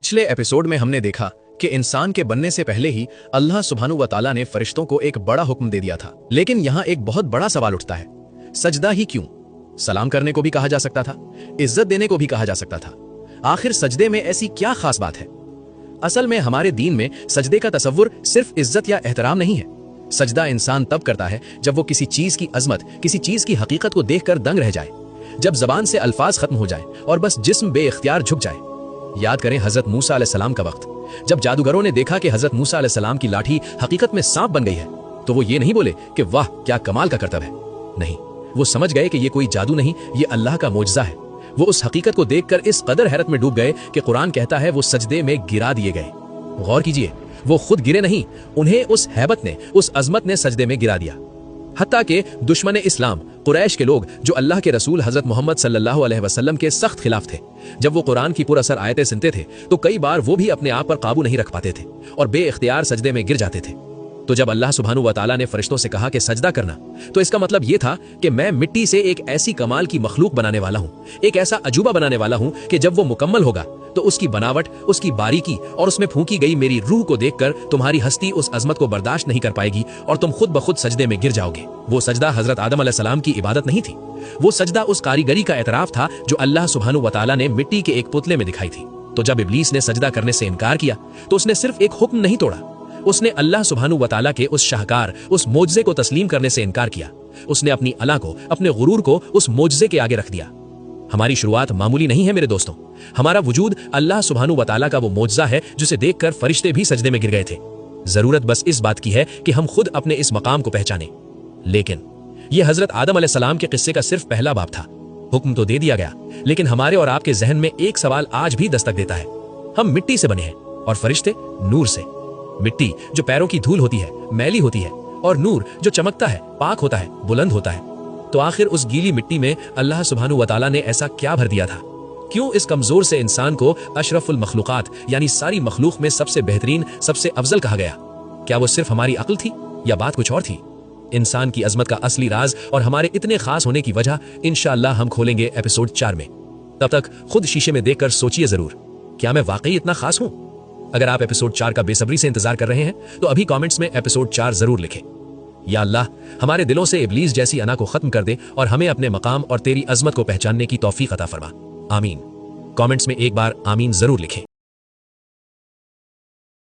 पिछले एपिसोड में हमने देखा कि इंसान के बनने से पहले ही अल्लाह सुब्हानहू व तआला ने फरिश्तों को एक बड़ा हुक्म दे दिया था। लेकिन यहाँ एक बहुत बड़ा सवाल उठता है, सजदा ही क्यों? सलाम करने को भी कहा जा सकता था, इज्जत देने को भी कहा जा सकता था। आखिर सजदे में ऐसी क्या खास बात है? असल में हमारे दीन में सजदे का तसव्वुर सिर्फ इज्जत या एहतराम नहीं है। सजदा इंसान तब करता है जब वो किसी चीज की अजमत, किसी चीज की हकीकत को देखकर दंग रह जाए, जब जबान से अल्फाज खत्म हो जाए और बस जिस्म बेइख्तियार झुक जाए। याद करें हजरत मूसा अलैहिस्सलाम का वक्त, जब जादूगरों ने देखा कि हजरत मूसा अलैहिस्सलाम की लाठी हकीकत में सांप बन गई है, तो वो ये नहीं बोले कि वाह क्या कमाल का करतब है। नहीं, वो समझ गए कि ये कोई जादू नहीं, ये अल्लाह का मोजज़ा है। वो उस हकीकत को देखकर इस कदर हैरत में डूब गए कि कुरान कहता है वो सजदे में गिरा दिए गए। गौर कीजिए, वो खुद गिरे नहीं, उन्हें उस हैबत ने, उस अजमत ने सजदे में गिरा दिया। हत्ता के दुश्मन इस्लाम कुरैश के लोग, जो अल्लाह के रसूल हजरत मोहम्मद सल्लल्लाहु अलैहि वसल्लम के सख्त खिलाफ थे, जब वो कुरान की पुरअसर आयतें सुनते थे तो कई बार वो भी अपने आप पर काबू नहीं रख पाते थे और बेइख्तियार सजदे में गिर जाते थे। तो जब अल्लाह सुब्हानहू व तआला ने फरिश्तों से कहा कि सजदा करना, तो इसका मतलब ये था कि मैं मिट्टी से एक ऐसी कमाल की मखलूक बनाने वाला हूँ, एक ऐसा अजूबा बनाने वाला हूँ कि जब वो मुकम्मल होगा तो उसकी बनावट, उसकी बारीकी और उसमें फूंकी गई मेरी रूह को देखकर तुम्हारी हस्ती उस अजमत को बर्दाश्त नहीं कर पाएगी और तुम खुद ब खुद सजदे में गिर जाओगे। वो सजदा हजरत आदम अलैहिस्सलाम की इबादत नहीं थी, वो सजदा उस कारीगरी का एतराफ था जो अल्लाह सुब्हानहू व तआला ने मिट्टी के एक पुतले में दिखाई थी। तो जब इब्लीस ने सजदा करने से इनकार किया तो उसने सिर्फ एक हुक्म नहीं तोड़ा, उसने अल्लाह सुब्हानहू व तआला के उस शाहकार, उस मोजज़े को तस्लीम करने से इनकार किया। उसने अपनी अला को, अपने गुरूर को उस मोजज़े के आगे रख दिया। हमारी शुरुआत मामूली नहीं है मेरे दोस्तों, हमारा वजूद अल्लाह सुब्हानहू व तआला का वो मोजज़ा है जिसे देखकर फरिश्ते भी सजदे में गिर गए थे। जरूरत बस इस बात की है कि हम खुद अपने इस मकाम को पहचानें। लेकिन यह हजरत आदम अलैहिस्सलाम के किस्से का सिर्फ पहला बाब था। हुक्म तो दे दिया गया, लेकिन हमारे और आपके जहन में एक सवाल आज भी दस्तक देता है। हम मिट्टी से बने हैं और फरिश्ते नूर से। मिट्टी जो पैरों की धूल होती है, मैली होती है, और नूर जो चमकता है, पाक होता है, बुलंद होता है। तो आखिर उस गीली मिट्टी में अल्लाह सुब्हानहू व तआला ने ऐसा क्या भर दिया था? क्यों इस कमजोर से इंसान को अशरफुल मखलूकात यानी सारी मखलूक में सबसे बेहतरीन, सबसे अफजल कहा गया? क्या वो सिर्फ हमारी अक्ल थी या बात कुछ और थी? इंसान की अजमत का असली राज और हमारे इतने खास होने की वजह इंशाअल्लाह हम खोलेंगे एपिसोड 4 में। तब तक खुद शीशे में देखकर सोचिए जरूर, क्या मैं वाकई इतना खास हूं? अगर आप एपिसोड 4 का बेसब्री से इंतजार कर रहे हैं तो अभी कमेंट्स में एपिसोड 4 जरूर लिखें। या अल्लाह हमारे दिलों से इब्लीस जैसी अना को खत्म कर दे और हमें अपने मकाम और तेरी अजमत को पहचानने की तौफीक अता फरमा। आमीन। कमेंट्स में एक बार आमीन जरूर लिखें।